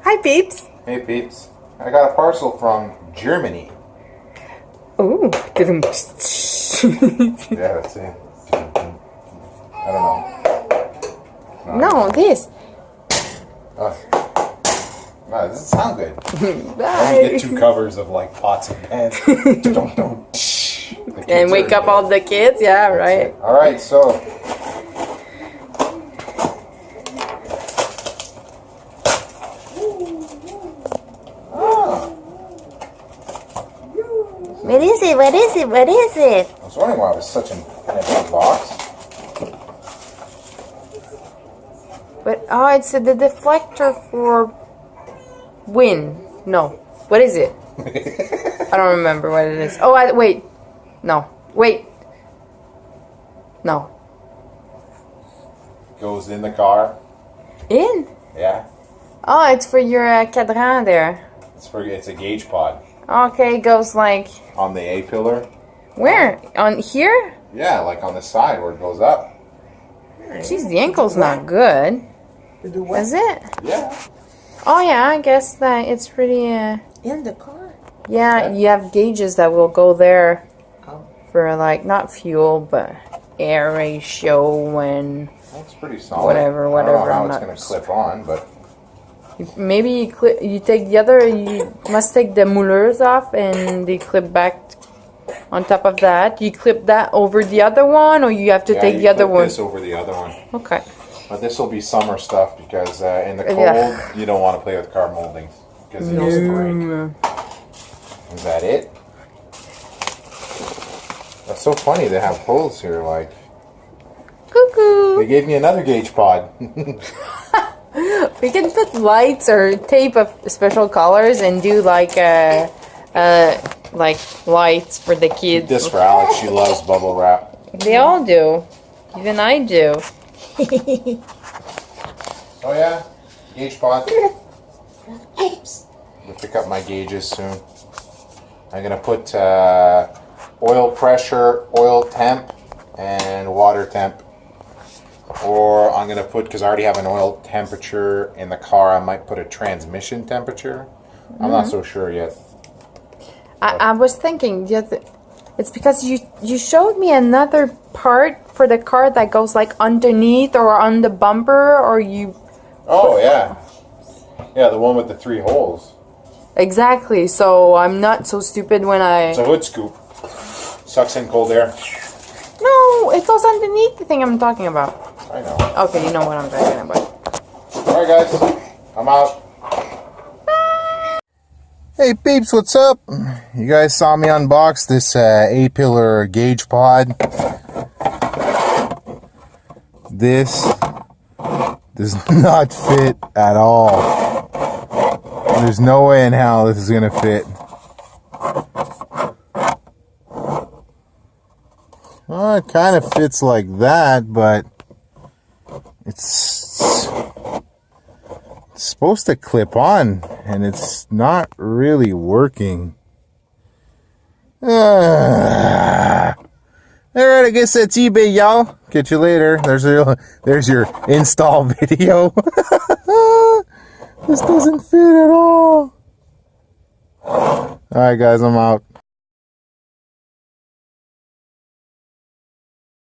Hi, peeps. Hey, peeps. I got a parcel from Germany. Ooh. Yeah, that's it. I don't know. No, this. No, it doesn't sound good. Bye. I get 2 covers of like pots and pans. And wake up all the kids? Yeah, right. Alright, so. What is it? What is it? What is it? I was wondering why it was such a big box. But it's the deflector for wind. No. What is it? I don't remember what it is. Oh, wait. No. Wait. No. Goes in the car. In? Yeah. Oh, it's for your cadran there. It's a gauge pod. Okay, it goes like... On the A-pillar. Where? On here? Yeah, like on the side where it goes up. Jeez, the ankle's not good. Is it? Yeah. Oh yeah, I guess that it's pretty... In the car? Yeah, you have gauges that will go there for like, not fuel, but air ratio and... That's pretty solid. Whatever. I don't know how it's going to clip on, but... Maybe you take the other, you must take the mouleurs off and they clip back on top of that. You clip that over the other one, or you have to take the other one? This over the other one. Okay. But this will be summer stuff because in the cold you don't want to play with car moldings because it'll break. Is that it? That's so funny. They have holes here. Like, cuckoo. They gave me another gauge pod. We can put lights or tape of special colors and do like lights for the kids. This for Alex. She loves bubble wrap. They all do. Even I do. Oh yeah, gauge pod. I'll pick up my gauges soon. I'm gonna put oil pressure, oil temp, and water temp. Or I'm going to put, because I already have an oil temperature in the car, I might put a transmission temperature. I'm not so sure yet. I was thinking, it's because you showed me another part for the car that goes like underneath or on the bumper, or you... Oh, yeah. Yeah, the one with the 3 holes. Exactly, so I'm not so stupid when I... It's a hood scoop. Sucks in cold air. No, it goes underneath the thing I'm talking about. I know. Okay, you know what I'm talking about. Alright guys, I'm out. Hey peeps, what's up? You guys saw me unbox this A-pillar gauge pod. This does not fit at all. There's no way in hell this is gonna fit. Well, it kind of fits like that, but it's supposed to clip on, and it's not really working. Alright, I guess that's eBay, y'all. Catch you later. There's your install video. This doesn't fit at all. Alright, guys, I'm out.